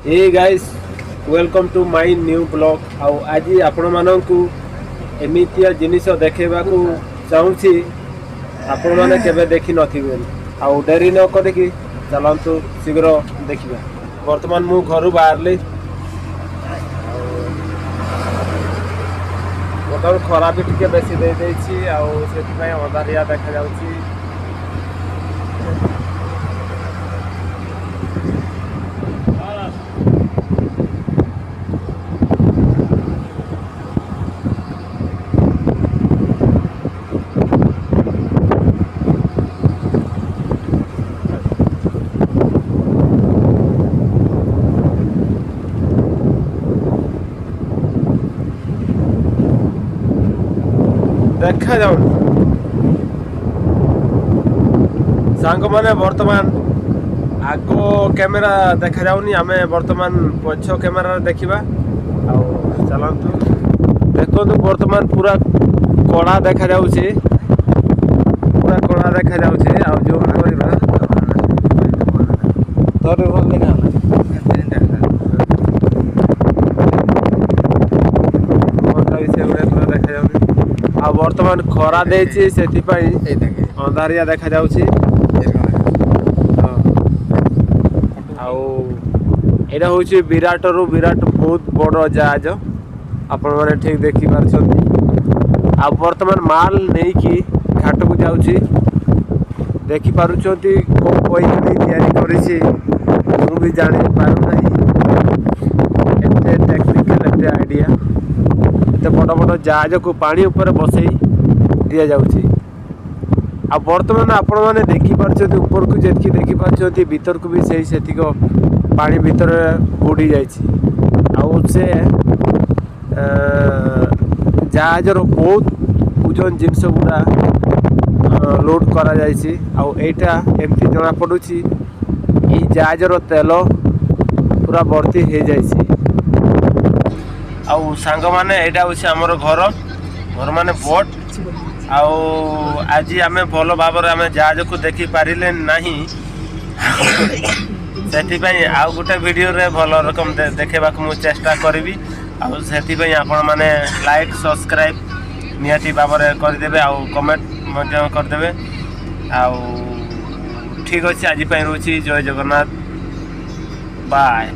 Hey guys, welcome to my new blog. ଆଉ ଆଜି ଆପଣମାନଙ୍କୁ ଏମିତିଆ ଜିନିଷ ଦେଖେଇବାକୁ ଚାହୁଁଛି ଆପଣମାନେ କେବେ ଦେଖିନଥିବେ। ଆଉ ଡେରି ନ କରିକି ଚାଲନ୍ତୁ ଶୀଘ୍ର ଦେଖିବା। ବର୍ତ୍ତମାନ ମୁଁ ଘରୁ ବାହାରିଲି। ବର୍ତ୍ତମାନ ଖରା ବି ଟିକେ ବେଶୀ ଦେଇଦେଇଛି ଆଉ ସେଥିପାଇଁ ଅନ୍ଧାରିଆ ଦେଖାଯାଉଛି। ଦେଖାଯାଉନି ସାଙ୍ଗମାନେ ବର୍ତ୍ତମାନ ଆଗ କ୍ୟାମେରା ଦେଖାଯାଉନି ଆମେ ବର୍ତ୍ତମାନ ପଛ କ୍ୟାମେରାରେ ଦେଖିବା। ଆଉ ଚାଲନ୍ତୁ ଦେଖନ୍ତୁ ବର୍ତ୍ତମାନ ପୁରା କଳା ଦେଖାଯାଉଛି ଆଉ ଜୁମ୍ କରିବା ଧରି ଭଲ ଦେଖାଯାଉନି। ଆଉ ବର୍ତ୍ତମାନ ଖରା ଦେଇଛି ସେଥିପାଇଁ ଅନ୍ଧାରିଆ ଦେଖାଯାଉଛି। ଆଉ ଏଇଟା ହେଉଛି ବିରାଟରୁ ବିରାଟ ବହୁତ ବଡ଼ ଜାହାଜ ଆପଣମାନେ ଠିକ୍ ଦେଖିପାରୁଛନ୍ତି। ଆଉ ବର୍ତ୍ତମାନ ମାଲ ନେଇକି ଘାଟକୁ ଯାଉଛି। ଦେଖିପାରୁଛନ୍ତି କେଉଁ ପଇସା ଦେଇ ତିଆରି କରିଛି ମୁଁ ବି ଜାଣିପାରୁନାହିଁ। ଏତେ ଟେକ୍ନିକାଲ ଏତେ ଆଇଡ଼ିଆ ଏତେ ବଡ଼ ବଡ଼ ଜାହାଜକୁ ପାଣି ଉପରେ ବସେଇ ଦିଆଯାଉଛି। ଆଉ ବର୍ତ୍ତମାନ ଆପଣମାନେ ଦେଖିପାରୁଛନ୍ତି ଉପରକୁ ଯେତିକି ଦେଖିପାରୁଛନ୍ତି ଭିତରକୁ ବି ସେତିକ ପାଣି ଭିତରେ ବୁଡ଼ି ଯାଇଛି। ଆଉ ସେ ଜାହାଜର ବହୁତ ଓଜନ ଜିନିଷ ଗୁଡ଼ା ଲୋଡ୍ କରାଯାଇଛି। ଆଉ ଏଇଟା ଏମିତି ଜଣାପଡ଼ୁଛି ଏଇ ଜାହାଜର ତେଲ ପୁରା ଭର୍ତ୍ତି ହେଇଯାଇଛି। ଆଉ ସାଙ୍ଗମାନେ ଏଇଟା ହେଉଛି ଆମର ଘର ମାନେ ବୋଟ୍। ଆଉ ଆଜି ଆମେ ଭଲ ଭାବରେ ଆମେ ଜାହାଜକୁ ଦେଖିପାରିଲେ ନାହିଁ ସେଥିପାଇଁ ଆଉ ଗୋଟେ ଭିଡ଼ିଓରେ ଭଲ ରକମ ଦେଖେଇବାକୁ ମୁଁ ଚେଷ୍ଟା କରିବି। ଆଉ ସେଥିପାଇଁ ଆପଣମାନେ ଲାଇକ୍ ସବସ୍କ୍ରାଇବ୍ ନିହାତି ଭାବରେ କରିଦେବେ ଆଉ କମେଣ୍ଟ ମଧ୍ୟ କରିଦେବେ। ଆଉ ଠିକ୍ ଅଛି ଆଜି ପାଇଁ ରହୁଛି। ଜୟ ଜଗନ୍ନାଥ, ବାଏ।